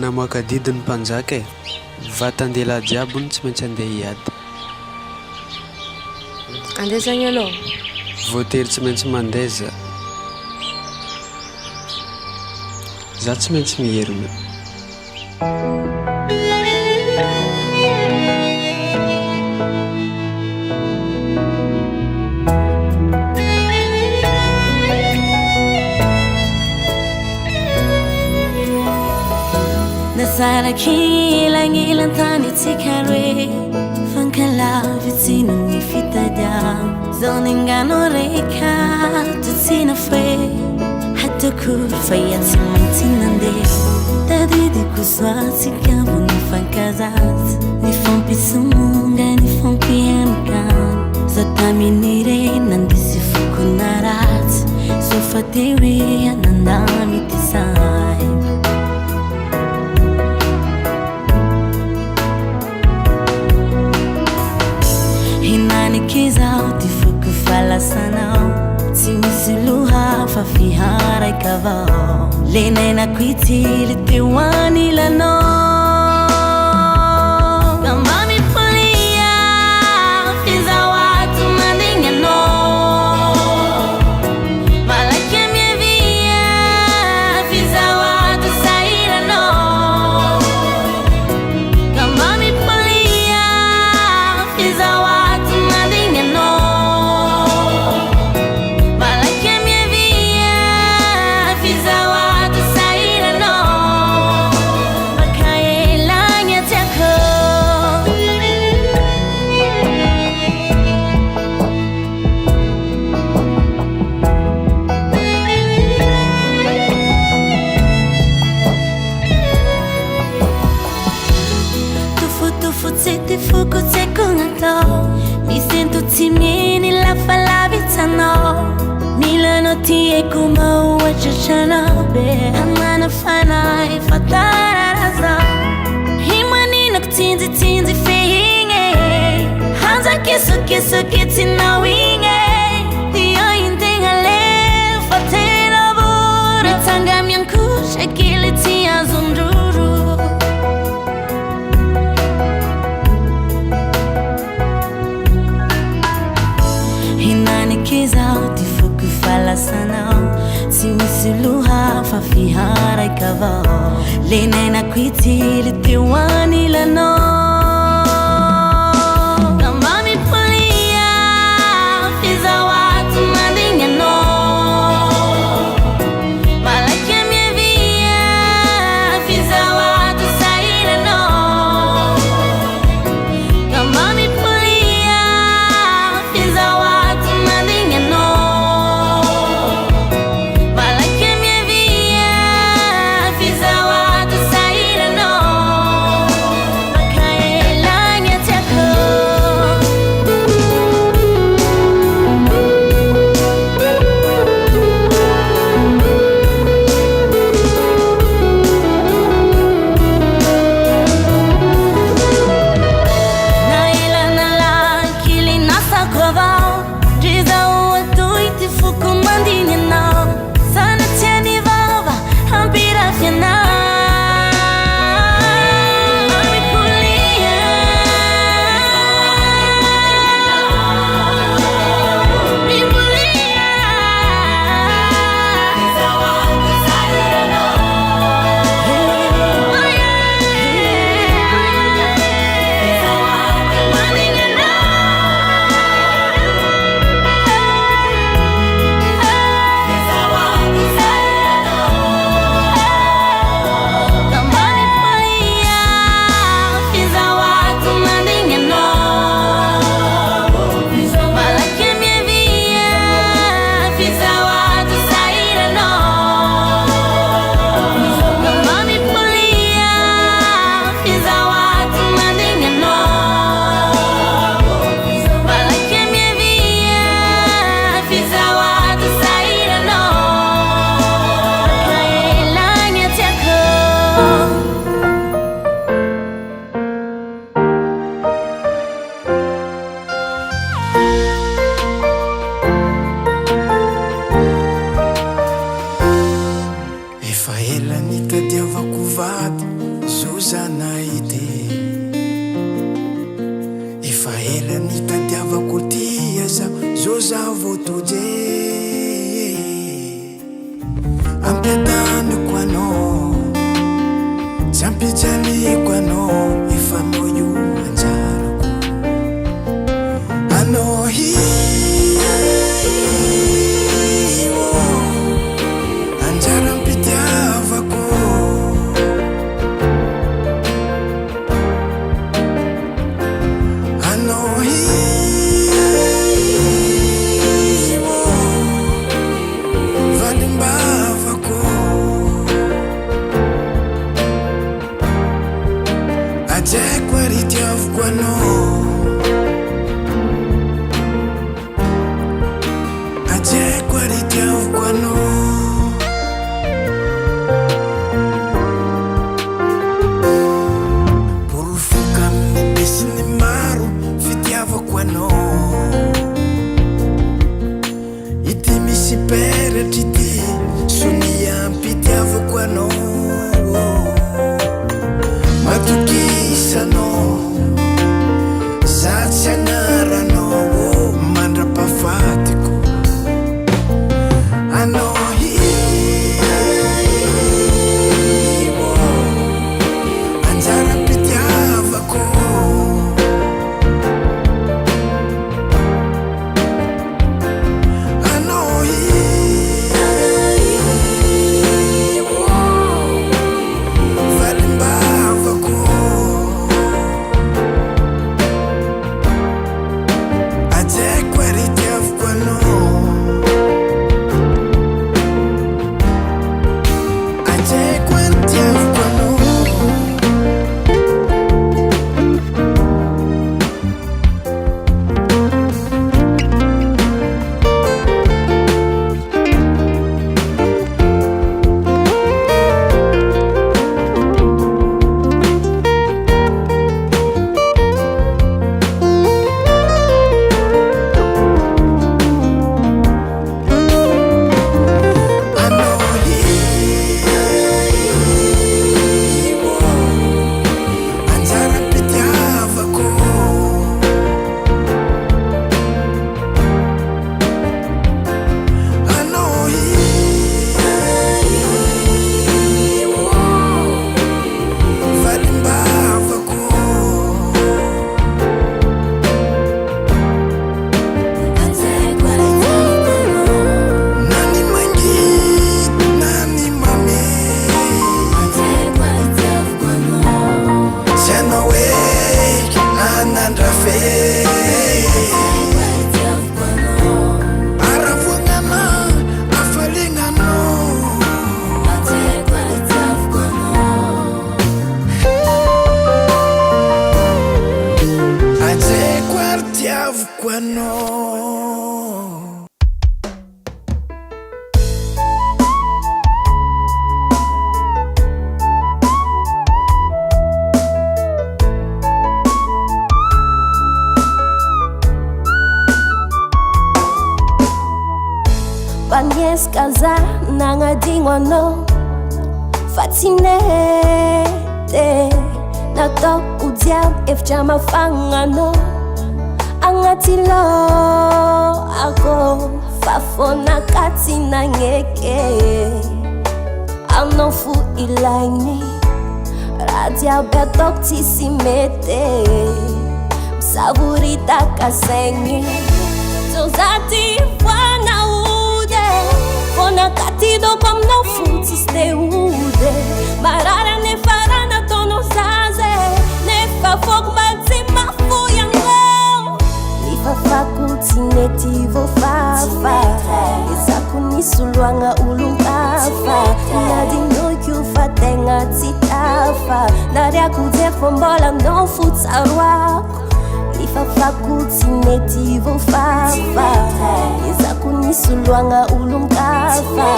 namoaka didiny mpanjaka e, vatandela jiaby ny tsy maintsy andeha hiady. Andesagna aloha. Voatery tsy maintsy mandeza. Za tsy maintsy miherina. Nasarakilangilan-tany tsika roe fankalavy tsy no ny fitadiao zao ningano reka totsina fe hatakory fa iatsy maintsy nandeha tadidiko soatsika vo ny fankazazy ny fampisomonga ny fampianakany za taminire nandisy fokona ratsy so fa teo hoe anandamy tisay Kizao ty fuku falasanao tsy misy loha fa fiharaika avao lenena kuitily teo anilanao kamba mipolia fizawatu mandinganao malaky mievia fizawatu sairanao kamba mipolia fizawatu fuku tseko ngatao mi sento timini la falavitsanao milano tieko mauachachanao be amana fanai fatararaza himanina kutinzi fehinge hanza kisu kitsinawinge dio intengale fatela bura tangamiankusha kilitia zunduru Kizao ty fuku falasanao tsy misy loha fa fiharaika avao lenena kuitily teo anilanao kamba mipolia fizawatu mandinganao malaky mievia fizawatu sairanao kamba mipolia fizawatu zozanaity efa elany tadiavako tia zaho zoza votoje ampiadaniko anao tsy ampijaniko anao efa anao io anjarako anao anjara ampitiavako anao valimbavako ajaiko aritiavako anao ajaiko aritiavako anao porofoka amin'ny besiny maro fitiavako anao ity misy peratry ity soniampitiavako anao matokisanao za tsy agnaranao mandra-pahafatiko anao anjara mpitiavako anao valimbavako ajaiko aritiavako anao ajaiko aritiavako anao anjara mpitiavako anao valimbavako nani mangity nani mame tsy anao eky anandrafe aravoagnana afalegnanao ajaiko aritiavako anao Pagniesca za nagnadino anao fa tsy nety nataoko jiaby efitra mafagna anao agnaty lohako fa fonaka tsy nagneky anao fo ilaigny raha jiaby ataoko tsisy mety misaboritaka saigny zozaty voanaude fonakatidoko aminao fo tsisy teode marara nefa raha nataonao zaze nefa foko mba tsy mafoy anao nifafako tsy nety voafafa ezako nisoloagna olon-kafa nadinoiko fa tegna tsy tafa nariako jery fô mbola anao fo tsaroako nifafako tsy nety voafafa ezako nisoloagna olon-kafa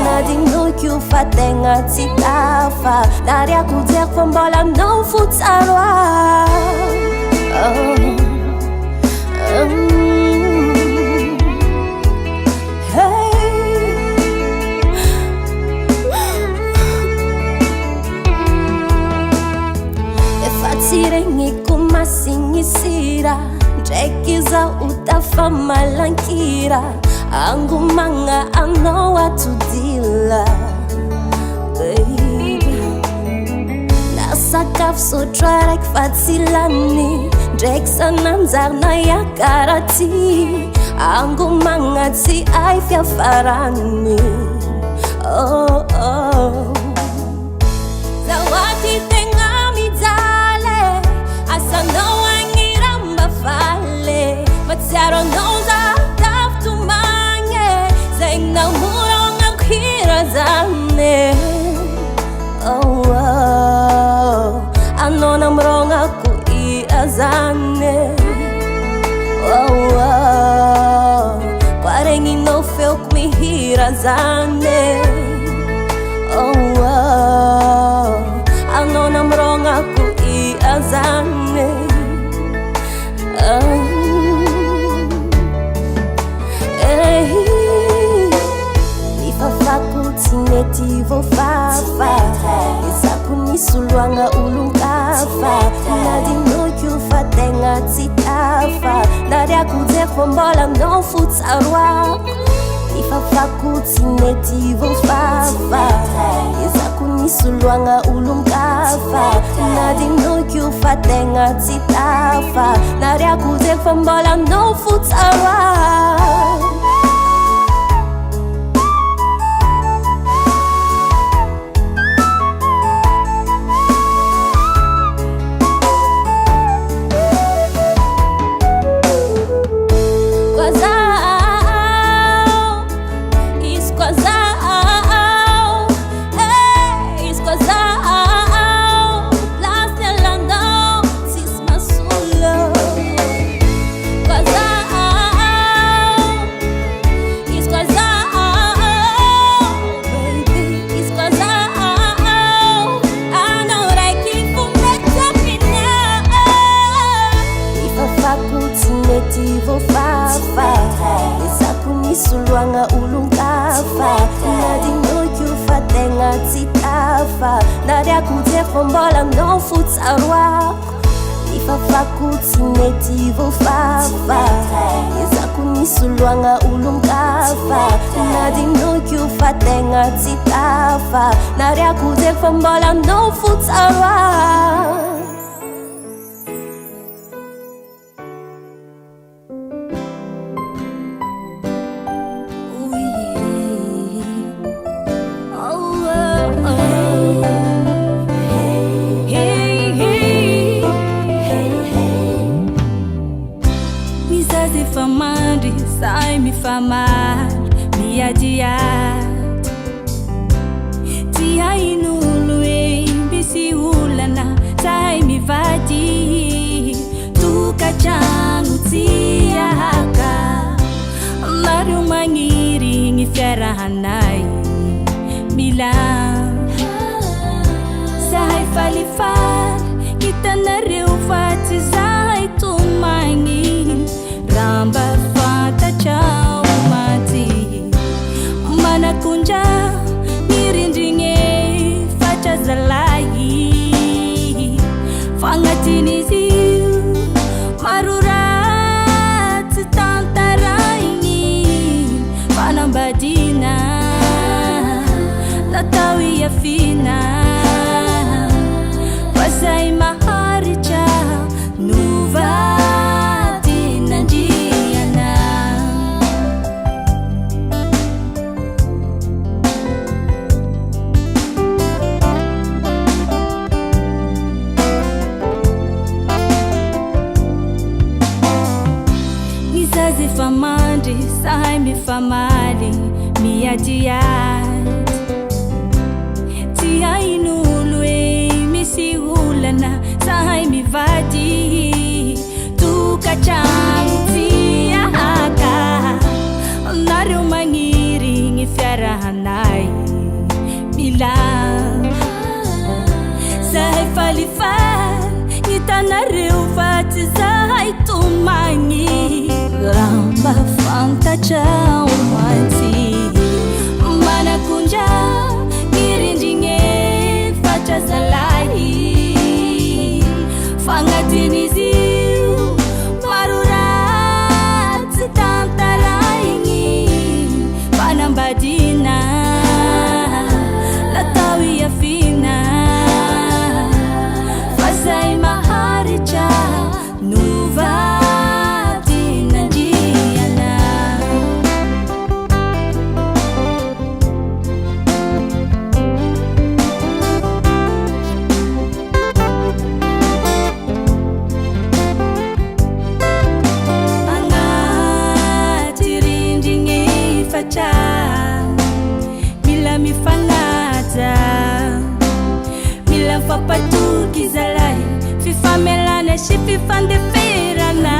nadinoiko fa tegna tsy tafa nariako jery fô mbola anao fo tsaroako Tirengny kumasingisira ndraiky zao utafa malankira angomagna anao atodila baby nasakafo sotra raiky fa tsy lany ndraiky sananjarina iakaraty angomagna tsy ay fiafarany oh, oh. Zawadi tegna mijaly asanao agniramba faly matsiaro anao za taftomagny zay namorogna hira zany oh, oh. Anao namorognako ia zany oh, oh. Kwaregninao feoko mihira zany oh, oh. Anao namorognako ia zany Nifafako tsy mety voafafa ezako nisoloagna olon-kafa nadinoko fa tegna tsy tafa nariako jery fa mbola aminao fotsaroako Nifafako tsy mety voafafa ezako nisoloagna olon-kafa nadinoko fa tegna tsy tafa nariako jery fa mbola aminao fotsaroako Nisoloagna olon-kafa nadinoko fa tegna tsy tafa nariako jery fa mbola aminao fotsaroako Nifafako tsy mety voafafa ezako nisoloagna olon-kafa nadinoko fa tegna tsy tafa nariako jery fa mbola aminao fotsaroako Sai mi famar mi adiat Tia inulu bisi ulana sai mi vadi Tu kacang tia haka Maru mangiri ngi fiarahanai Milan Sai falifar kita nareu fati sai tumangi Ramba fata chau mati Mana kunja mirindringe faca zalai Fangatini ziu marurat tantaraini Panambadina Natawi ya fina Pasai maharicha nuva Famandi sai mi famali mi adiat Tia inulu mi si ulana sai mi vadi Tu kacang tia haka Naru mangiri ngi fiarahanai Milan Sai falifar Kita nareu fati sai tumangi Ramba fanta chau mati Mana kunja mirindinge faca zalai zalay fifamelana sy fifandeferana